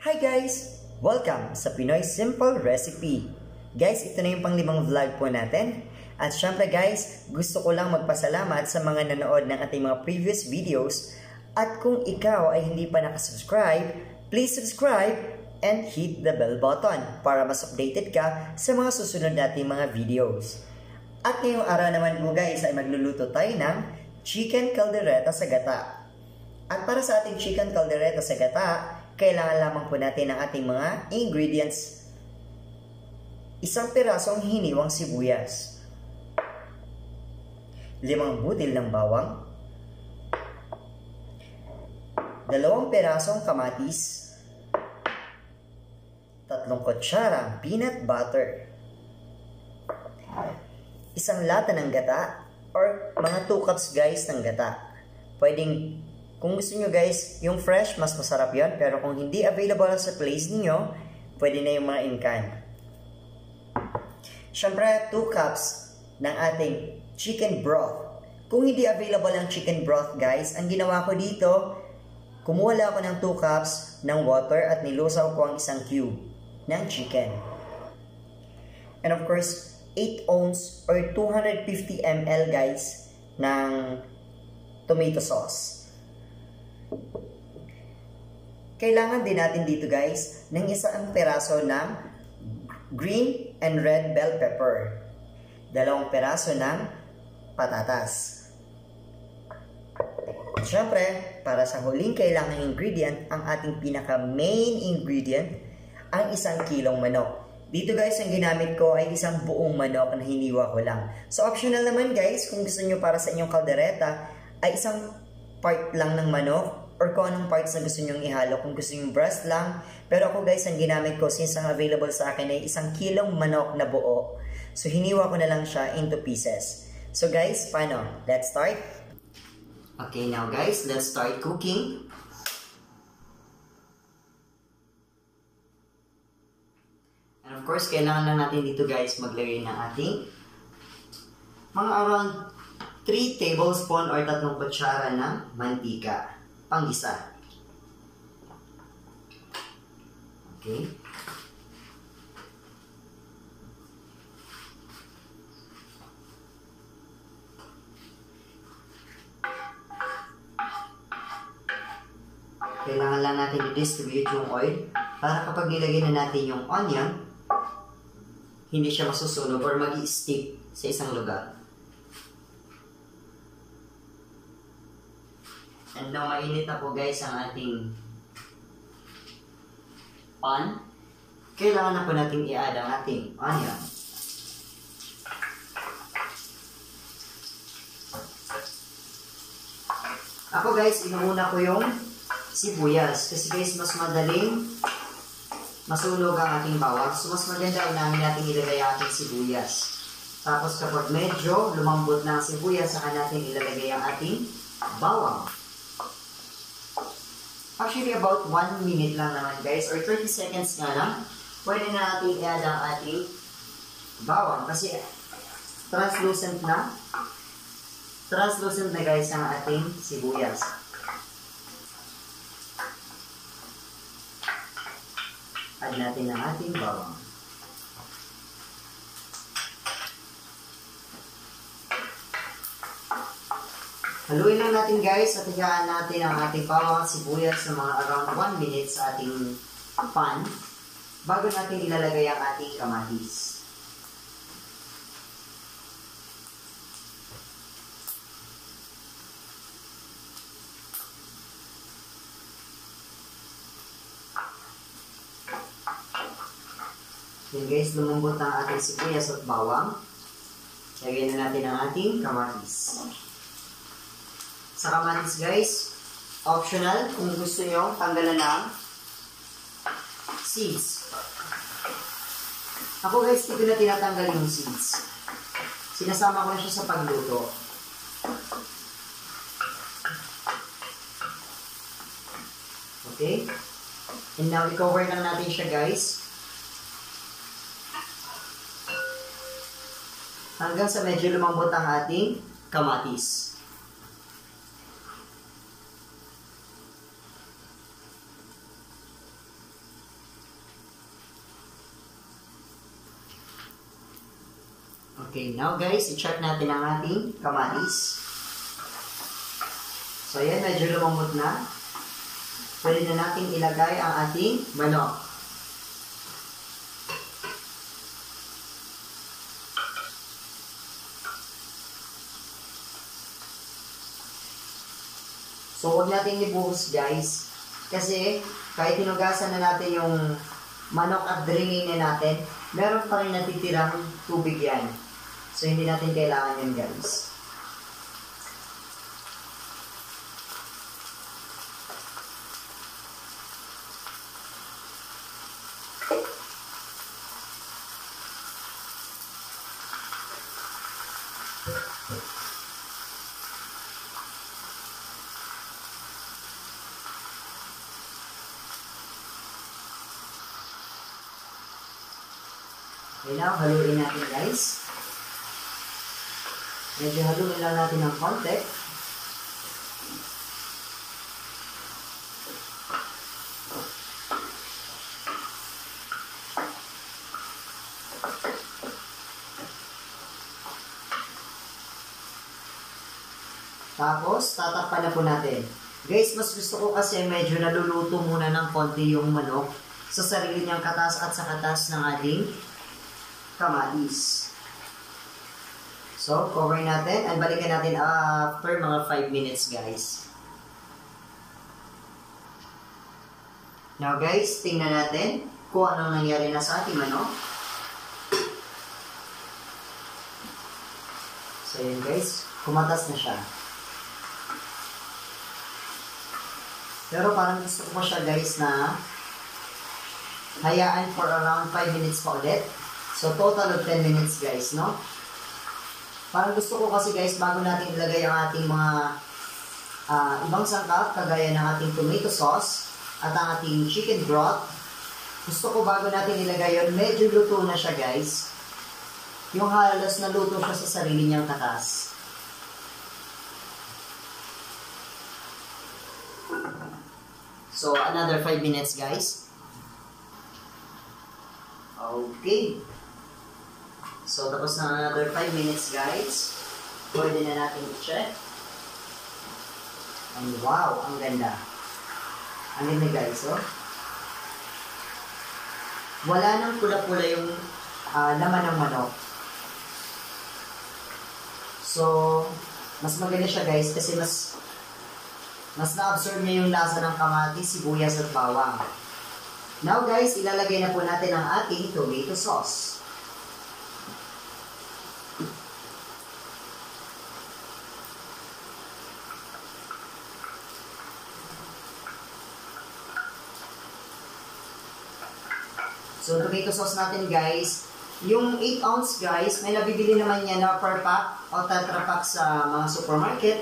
Hi guys! Welcome sa Pinoy Simple Recipe. Guys, ito na yung pang-5 vlog po natin. At syempre guys, gusto ko lang magpasalamat sa mga nanood ng ating mga previous videos. At kung ikaw ay hindi pa nakasubscribe, please subscribe and hit the bell button para mas updated ka sa mga susunod nating mga videos. At ngayong araw naman po guys ay magluluto tayo ng chicken caldereta sa gata. At para sa ating chicken caldereta sa gata, kailangan lamang po natin ng ating mga ingredients. Isang pirasong hiniwang sibuyas, 5 butil ng bawang, 2 pirasong kamatis, 3 kutsarang peanut butter, 1 lata ng gata or mga 2 cups guys ng gata. Pwedeng, kung gusto nyo guys, yung fresh, mas masarap yon. Pero kung hindi available sa place niyo, pwede na yung mga in-can. Siyempre, 2 cups ng ating chicken broth. Kung hindi available ang chicken broth guys, ang ginawa ko dito, kumuha ako ng 2 cups ng water at nilusaw ko ang 1 cube ng chicken. And of course, 8 ounce or 250 ml guys ng tomato sauce. Kailangan din natin dito guys ng 1 peraso ng green and red bell pepper, 2 peraso ng patatas. At syempre, para sa huling kailangang ingredient, ang ating pinaka main ingredient, ang 1 kilong manok. Dito guys, ang ginamit ko ay 1 buong manok na hiniwa ko lang. So optional naman guys, kung gusto nyo para sa inyong caldereta ay 1 part lang ng manok or kung anong parts na gusto nyong ihalo. Kung gusto nyong breast lang. Pero ako guys, ang ginamit ko since ang available sa akin ay 1 kilong manok na buo. So hiniwa ko na lang siya into pieces. So guys, paano? Let's start. Okay, now guys, let's start cooking. And of course, kailangan lang natin dito guys maglagay ng ating mga around 3 tablespoon or 3 kutsara ng mantika. Pang-isa. Okay. Kailangan lang natin i-distribute yung oil para kapag nilagay na natin yung onion, hindi siya masusunog or mag-i-stick sa isang lugar. And now, mainit na po guys ang ating pan. Kailangan na po natin i-add ang ating onion. Ako guys, inuuna ko yung sibuyas. Kasi guys, mas madaling masunog ang ating bawang. So, mas maganda unahin natin ilagay ang ating sibuyas. Tapos kapag medyo lumambot na ang sibuyas, saka natin ilalagay ang ating bawang. Actually, about 1 minute lang naman guys, or 30 seconds nga lang, pwede na natin i-add ang ating bawang. Kasi translucent na guys ang ating sibuyas. Add natin ang ating bawang. Haluin lang natin guys at higaan natin ang ating bawang at sibuyas sa mga around 1 minute sa ating pan bago natin ilalagay ang ating kamatis. Yan guys, lumambot ang ating sibuyas at bawang. Lagyan na natin ang ating kamatis. Sa kamatis guys, optional kung gusto nyo tanggalan ng seeds. Ako guys, hindi ko na tinatanggal yung seeds. Sinasama ko na siya sa pagluto. Okay? And now, i-cover lang natin siya guys. Hanggang sa medyo lumambot ang ating kamatis. Okay, now guys, i-check natin ang ating kamatis. So ayan, medyo lumamot na. Pwede na natin ilagay ang ating manok. So huwag natin ibuhos guys. Kasi kahit hinugasan na natin yung manok at drainin na natin, meron pa rin natitirang tubig yan. So, hindi natin kailangan yan, guys. Okay, now, haluin natin, guys. Medyo haluin lang natin ng konti. Tapos, tatakpan na po natin. Guys, mas gusto ko kasi medyo naluluto muna ng konti yung manok sa sarili niyang katas at sa katas ng ating kamatis. So, cover natin and balikan natin after mga 5 minutes, guys. Now, guys, tingnan natin kung anong nangyari na sa ating manok. So, yun guys, kumatas na siya. Pero parang gusto ko pa siya, guys, na hayaan for around 5 minutes pa ulit. So, total of 10 minutes, guys, no? Parang gusto ko kasi guys, bago natin ilagay ang ating mga ibang sangkap, kagaya ng ating tomato sauce at ang ating chicken broth, gusto ko bago natin ilagay yun, medyo luto na siya guys. Yung halos na luto siya sa sarili niyang katas. So, another 5 minutes guys. Okay. So, tapos na another 5 minutes, guys. Pwede na natin i-check. And wow, ang ganda. Ang ganda, guys, oh. Wala nang pula-pula yung laman ng manok. So, mas maganda siya, guys, kasi mas na-absorb niya yung lasa ng kamatis, sibuyas at bawang. Now, guys, ilalagay na po natin ang ating tomato sauce. So, tomato sauce natin, guys. Yung 8 ounce, guys, may nabibili naman yan na per pack o tetra pack sa mga supermarket.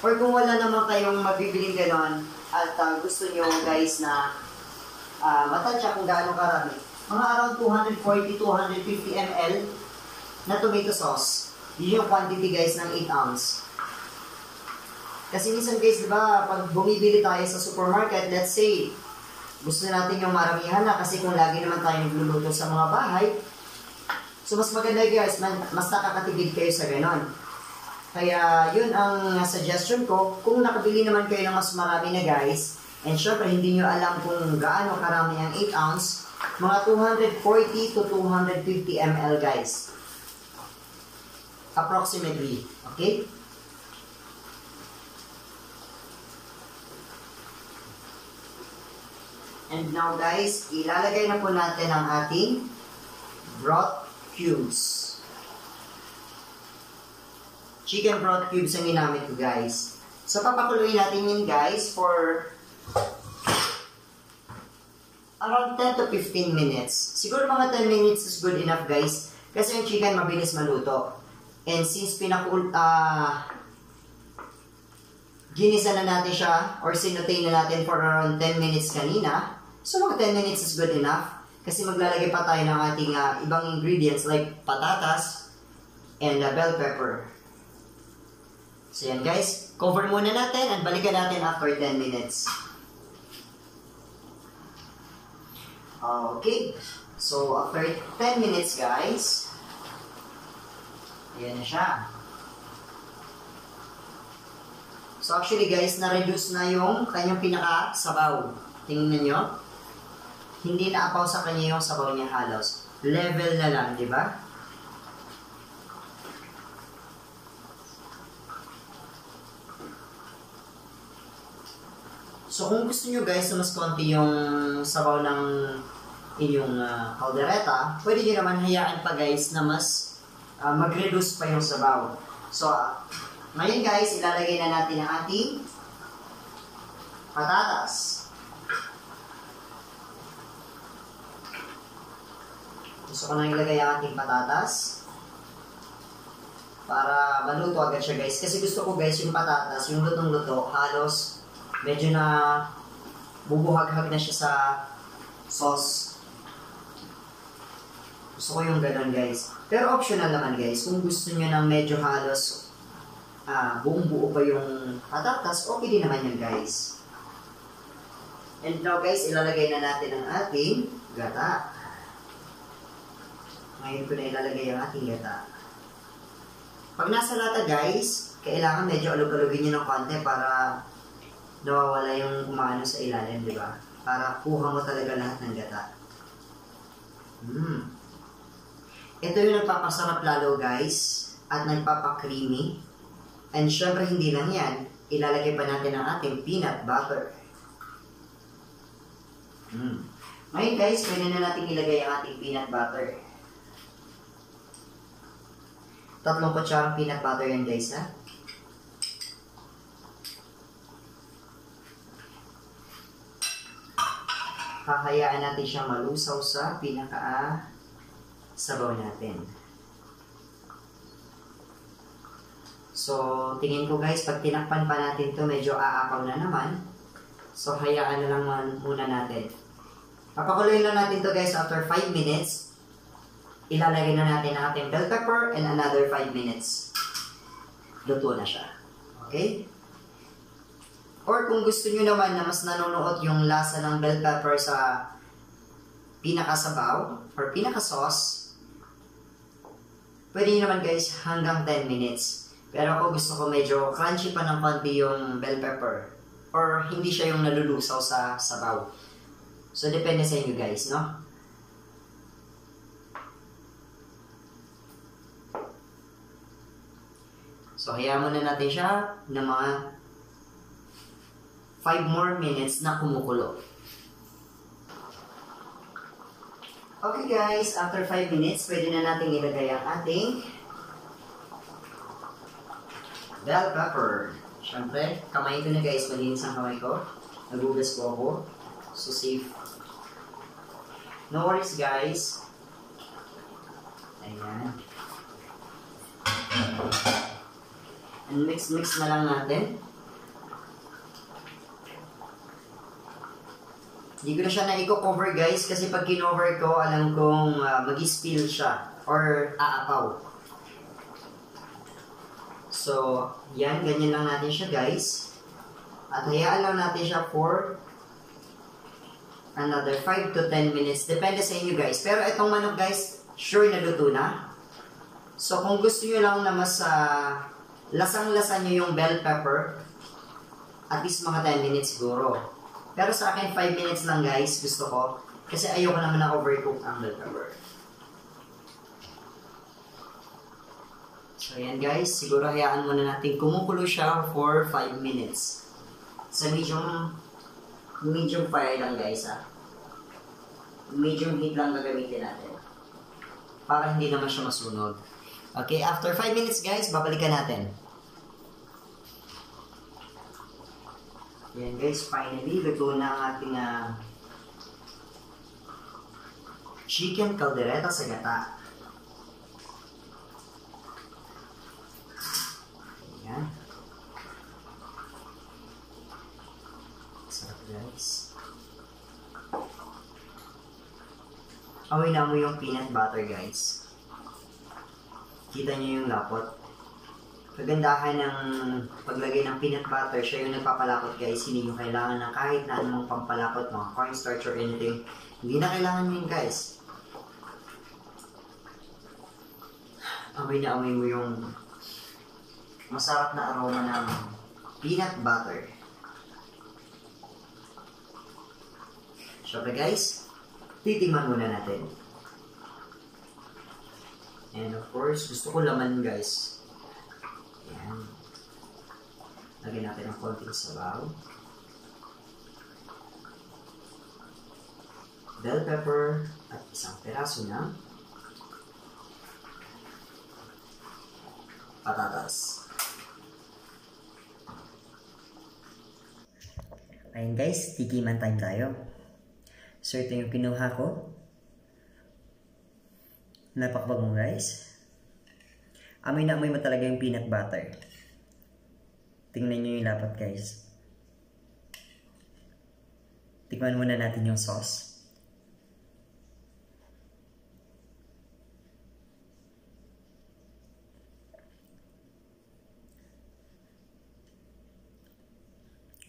Or kung wala naman kayong mabibiling ganon at gusto nyo, guys, na matansya kung gaano karami, mga around 240-250 ml na tomato sauce. Yun yung quantity, guys, ng 8 ounce. Kasi minsan, guys, diba, pag bumibili tayo sa supermarket, let's say, gusto natin yung maramihan na kasi kung lagi naman tayo nagluluto sa mga bahay. So, mas maganda guys, mas nakakatipid kayo sa ganon. Kaya, yun ang suggestion ko. Kung nakabili naman kayo ng mas marami na guys, and syempre hindi nyo alam kung gaano karami ang 8 ounce, mga 240-250 ml guys. Approximately. Okay? And now guys, ilalagay na po natin ang ating broth cubes. Chicken broth cubes ang ginamit ko guys. So papakuluin natin yun guys for around 10 to 15 minutes. Siguro mga 10 minutes is good enough guys. Kasi yung chicken mabilis maluto. And since ginisa na natin siya or sinutay na natin for around 10 minutes kanina, so mga 10 minutes is good enough. Kasi maglalagay pa tayo ng ating ibang ingredients like patatas and bell pepper. So yan guys, cover muna natin and balikan natin after 10 minutes. Okay, so after 10 minutes guys, Ayan na siya. So actually guys, na-reduce na yung kanyang pinaka-sabaw. Tingnan nyo. Hindi na-apaw sa kanya yung sabaw niya halos. Level na lang, di ba? So kung gusto nyo guys na mas konti yung sabaw ng inyong caldereta, pwede nyo naman hayaan pa guys na mas mag-reduce pa yung sabaw. So ngayon guys, ilalagay na natin ang ating patatas. Gusto ko na ilagay ang ating patatas para maluto agad siya guys. Kasi gusto ko guys yung patatas, yung lutong-luto, halos medyo na bubuhag-hag na siya sa sauce. Gusto ko yung ganun guys. Pero optional naman guys. Kung gusto nyo ng medyo halos buong-buo pa yung patatas, okay din naman yun guys. And now guys, ilalagay na natin ang ating gata. Ngayon ko na ilalagay ang ating gata. Pag nasa lata guys, kailangan medyo alug-alugin nyo ng konti para nawawala yung kumano sa ilalim, di ba? Para kuha mo talaga lahat ng gata. Ito yung nagpapasarap lalo guys, at nagpapakreamy. And syempre hindi lang yan, ilalagay pa natin ang ating peanut butter. Ngayon guys, pwede na natin ilagay ang ating peanut butter. 3 kutsarang peanut butter yan guys ha. Hahayaan natin siyang malusaw sa pinaka-sabaw natin. So, tingin ko guys, pag tinakpan pa natin to medyo aapaw na naman. So, hayaan na lang muna natin. Papakuloyin lang natin to guys after 5 minutes. Ilalagay na natin ang ating bell pepper and another 5 minutes. Luto na siya. Okay? Or kung gusto nyo naman na mas nanonood yung lasa ng bell pepper sa pinakasabaw or pinaka-sauce, pwede nyo naman guys hanggang 10 minutes. Pero ako gusto ko medyo crunchy pa ng konti yung bell pepper or hindi siya yung nalulusaw sa sabaw. So depende sa inyo guys, no? So hayaan muna natin siya ng mga 5 more minutes na kumukulo. Okay guys, after 5 minutes, pwede na natin ilagay ang ating bell pepper. Siyempre, kamay ko na guys, malinis ang kamay ko. Nagugas po ako. So safe. No worries guys. Ayan. And mix na lang natin. Hindi ko na siya na-cover guys kasi pag kinover ko, alam kong mag-spill siya or aapaw. So, yan, ganyan lang natin siya guys. At hayaan lang natin siya for another 5 to 10 minutes. Depende sa inyo guys. Pero itong manok guys, sure na luto na. So, kung gusto nyo lang na mas lasang-lasa nyo yung bell pepper, at least mga 10 minutes siguro. Pero sa akin, 5 minutes lang guys, gusto ko. Kasi ayoko naman na overcook ang bell pepper. So yan guys, siguro hayaan muna natin kumukulo siya for 5 minutes. Sa medium fire lang guys ha. Medium heat lang gagamitin natin. Para hindi naman siya masunog. Okay, after 5 minutes guys, babalikan natin. Yan guys, finally, luto na ang ating chicken caldereta sa gata. Ayan. Sarap guys. Amoy na mo yung peanut butter guys. Kita nyo yung lapot. Kagandahan ng paglagay ng peanut butter, siya yung nagpapalapot guys. Hindi nyo kailangan ng kahit na anong pampalapot, mga cornstarch or anything. Hindi na kailangan yun guys. amoy na amoy mo yung masarap na aroma ng peanut butter. Siyempre guys, titingnan muna natin. And of course, gusto ko laman guys. Ayan. Lagyan natin ng konting sabaw. Bell pepper at isang peraso ng patatas. Ayun guys, tikiman time tayo. So ito yung kinuha ko. Napakabagong guys. Amoy na amoy mo talaga yung peanut butter. Tingnan nyo yung lapat guys. Tikman muna natin yung sauce.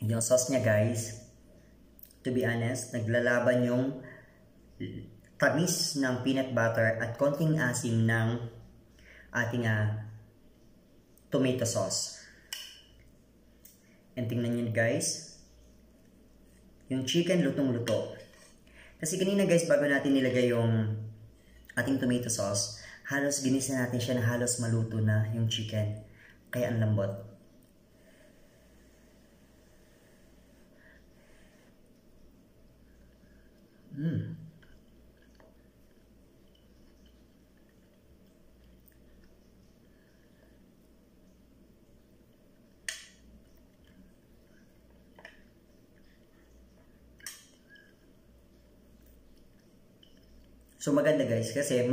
Yung sauce niya guys, to be honest, naglalaban yung tamis ng peanut butter at konting asim ng ating tomato sauce. And tingnan nyo guys, yung chicken lutong-luto. Kasi kanina guys, bago natin nilagay yung ating tomato sauce, halos ginisa natin siya na halos maluto na yung chicken. Kaya ang lambot. So maganda guys kasi dahil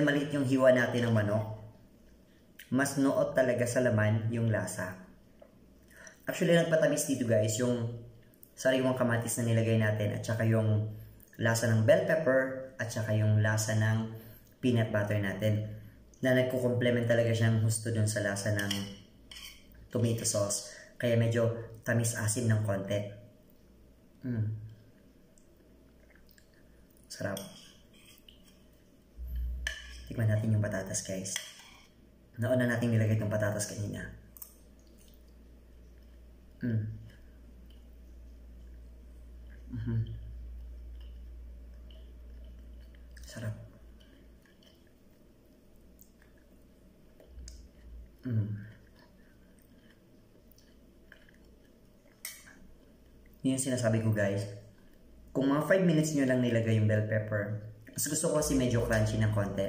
maliit yung hiwa natin ng manok, mas noot talaga sa laman yung lasa. Actually nagpatamis dito guys yung sariwang kamatis na nilagay natin at saka yung lasa ng bell pepper at saka yung lasa ng peanut butter natin na nagko-complement talaga siyang husto dun sa lasa ng tomato sauce, kaya medyo tamis-asim ng konti. Sarap. Tikman natin yung patatas guys. Nauna natin nilagay itong patatas kanina. Sarap. Yun yung sinasabi ko guys. Kung mga 5 minutes nyo lang nilagay yung bell pepper, mas gusto ko kasi medyo crunchy ng konti.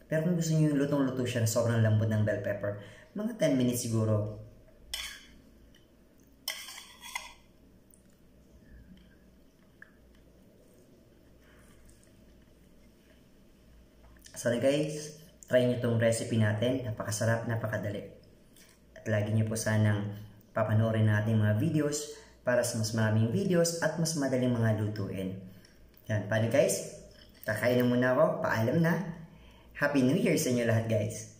Pero kung gusto nyo yung lutong-luto siya na sobrang lambot ng bell pepper, mga 10 minutes siguro. So guys, try nyo itong recipe natin. Napakasarap, napakadali. At lagi nyo po sanang papanoorin natin mga videos para sa mas maraming videos at mas madaling mga lutuin. Yan, paano guys? Kakain na muna ako. Paalam na. Happy New Year sa inyo lahat guys.